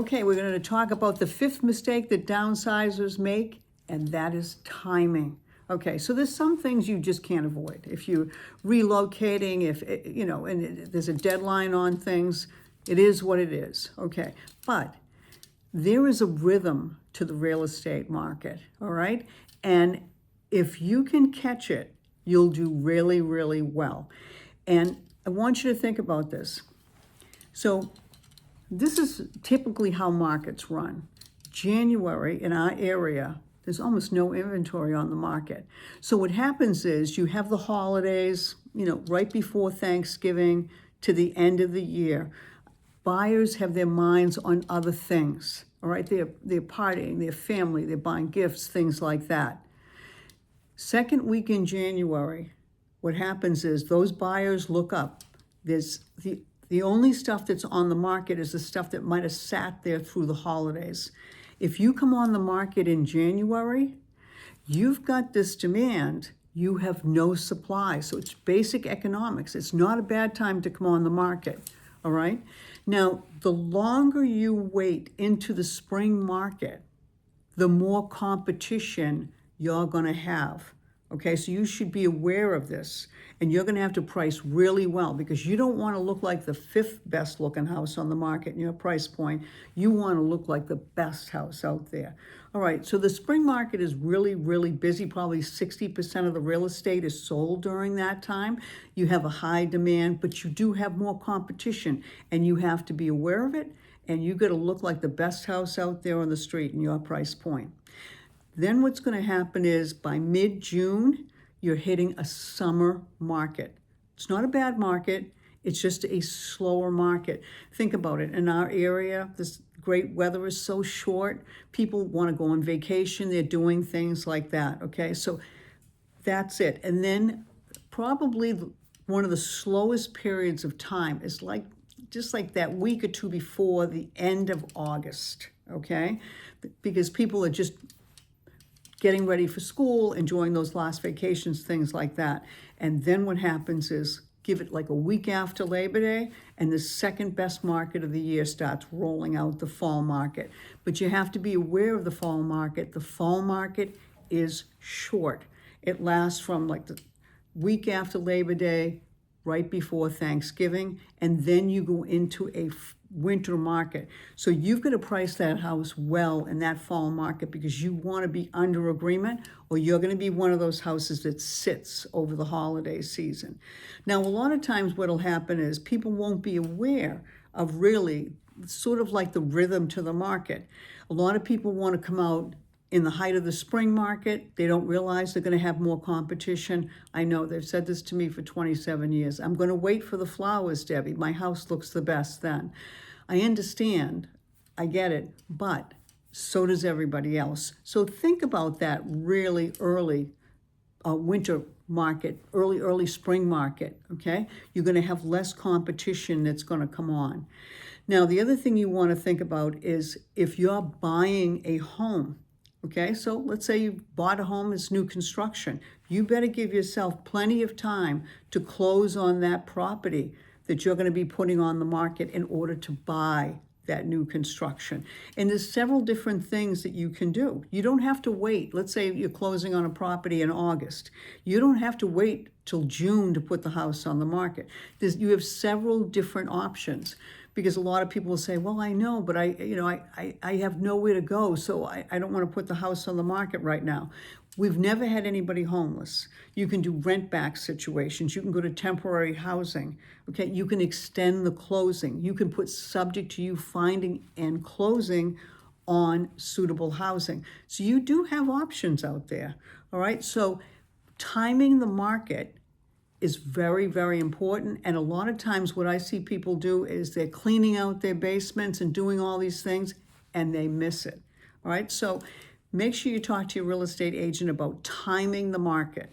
Okay, we're going to talk about the fifth mistake that downsizers make, and that is timing. Okay, so there's some things you just can't avoid. If you're relocating, if, and there's a deadline on things, it is what it is, okay? But there is a rhythm to the real estate market, all right? And if you can catch it, you'll do really, really well. And I want you to think about this. So this is typically how markets run. January in our area, there's almost no inventory on the market. So what happens is you have the holidays, right before Thanksgiving to the end of the year. Buyers have their minds on other things, all right? They're partying, they're family, they're buying gifts, things like that. Second week in January, what happens is those buyers look up. There's the only stuff that's on the market is the stuff that might have sat there through the holidays. If you come on the market in January, you've got this demand, you have no supply. So it's basic economics. It's not a bad time to come on the market, all right? Now, the longer you wait into the spring market, the more competition you're gonna have. Okay, so you should be aware of this, and you're gonna have to price really well because you don't wanna look like the fifth best looking house on the market in your price point. You wanna look like the best house out there. All right, so the spring market is really, really busy. Probably 60% of the real estate is sold during that time. You have a high demand, but you do have more competition, and you have to be aware of it, and you gotta look like the best house out there on the street in your price point. Then what's going to happen is by mid-June, you're hitting a summer market. It's not a bad market. It's just a slower market. Think about it. In our area, this great weather is so short. People want to go on vacation. They're doing things like that, okay? So that's it. And then probably one of the slowest periods of time is just like that week or two before the end of August, okay? Because people are just getting ready for school, enjoying those last vacations, things like that. And then what happens is give it like a week after Labor Day, and the second best market of the year starts rolling out, the fall market. But you have to be aware of the fall market. The fall market is short. It lasts from like the week after Labor Day, right before Thanksgiving, and then you go into a winter market. So you've got to price that house well in that fall market because you want to be under agreement, or you're going to be one of those houses that sits over the holiday season. Now, a lot of times what'll happen is people won't be aware of really sort of like the rhythm to the market. A lot of people want to come out in the height of the spring market. They don't realize they're going to have more competition. I know they've said this to me for 27 years. I'm going to wait for the flowers, Debbie. My house looks the best then. I understand. I get it. But so does everybody else. So think about that really early winter market, early spring market, okay? You're going to have less competition that's going to come on. Now, the other thing you want to think about is if you're buying a home, okay, so let's say you bought a home, it's new construction. You better give yourself plenty of time to close on that property that you're going to be putting on the market in order to buy that new construction. And there's several different things that you can do. You don't have to wait. Let's say you're closing on a property in August. You don't have to wait till June to put the house on the market. You have several different options. Because a lot of people will say, well, I know, but I have nowhere to go, so I don't want to put the house on the market right now. We've never had anybody homeless. You can do rent-back situations. You can go to temporary housing. Okay, you can extend the closing. You can put subject to you finding and closing on suitable housing. So you do have options out there, all right? So timing the market is very, very important. And a lot of times what I see people do is they're cleaning out their basements and doing all these things, and they miss it, all right? So make sure you talk to your real estate agent about timing the market.